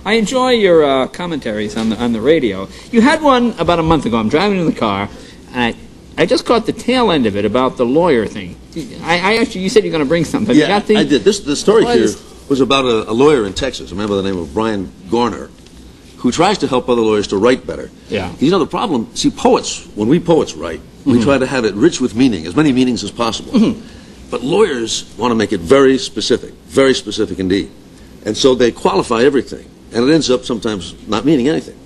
I enjoy your commentaries on the radio. You had one about a month ago. I'm driving in the car. I just caught the tail end of it about the lawyer thing. I actually, you said you're going to bring something. Yeah, I did. The story here was about a lawyer in Texas, a man by the name of Brian Garner, who tries to help other lawyers to write better. Yeah. You know, the problem, see, poets, when we poets write, we try to have it rich with meaning, as many meanings as possible. But lawyers want to make it very specific indeed. And so they qualify everything, and it ends up sometimes not meaning anything.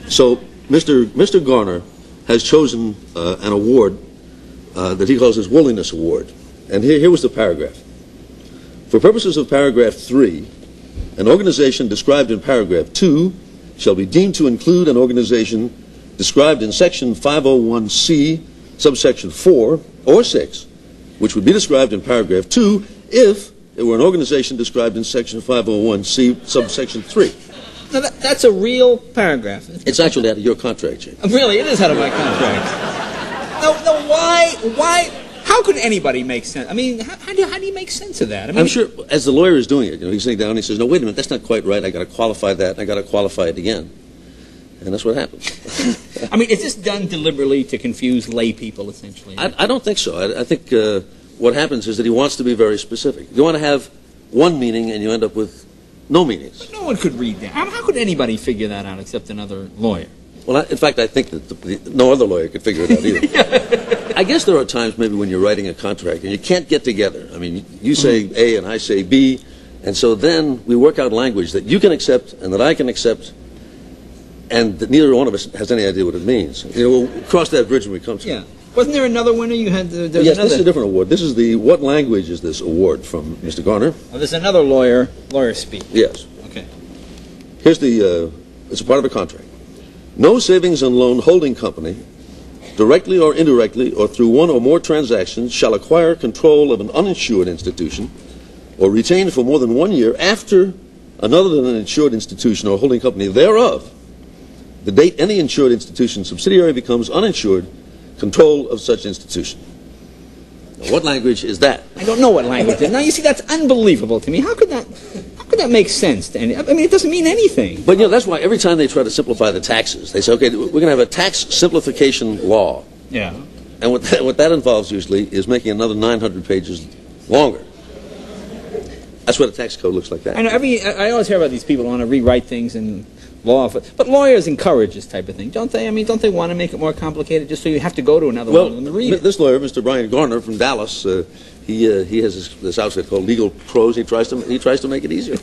So Mr. Garner has chosen an award that he calls his Woolliness Award. And here was the paragraph. For purposes of paragraph 3, an organization described in paragraph 2 shall be deemed to include an organization described in section 501C, subsection 4 or 6, which would be described in paragraph 2 if it were an organization described in section 501C, subsection 3. Now that's a real paragraph. It's actually out of your contract, Jim. Really, it is out of my contract. No, why? How could anybody make sense? I mean, how do you make sense of that? I mean, I'm sure, as the lawyer is doing it, he's sitting down and he says, no, wait a minute, that's not quite right. I got to qualify that, and I got to qualify it again. And that's what happens. I mean, is this done deliberately to confuse lay people, essentially? I don't think so. I think what happens is that he wants to be very specific. You want to have one meaning, and you end up with no meanings. But no one could read that. How could anybody figure that out except another lawyer? Well, in fact, I think that no other lawyer could figure it out either. I guess there are times maybe when you're writing a contract and you can't get together. I mean, you say A and I say B, and so then we work out language that you can accept and that I can accept, and that neither one of us has any idea what it means. We'll cross that bridge when we come to it. Yeah. Wasn't there another winner you had? Yes, this is a different award. This is the What Language is This award from Mr. Garner. Oh, there's another lawyer speak. Yes. Okay. Here's it's a part of a contract. No savings and loan holding company, directly or indirectly or through one or more transactions, shall acquire control of an uninsured institution or retain for more than 1 year after another than an insured institution or holding company thereof, the date any insured institution subsidiary becomes uninsured, control of such institution. Now, what language is that? I don't know what language it is. Now, you see, that's unbelievable to me. How could that make sense to any? I mean, it doesn't mean anything. But, that's why every time they try to simplify the taxes, they say, okay, we're going to have a tax simplification law. Yeah. And what that involves usually is making another 900 pages longer. That's what a tax code looks like that. I know. I always hear about these people who want to rewrite things in law, but lawyers encourage this type of thing, don't they? I mean, don't they want to make it more complicated just so you have to go to another one of them to read it? This lawyer, Mr. Brian Garner from Dallas, he has this outfit called Legal Pros. He tries to make it easier.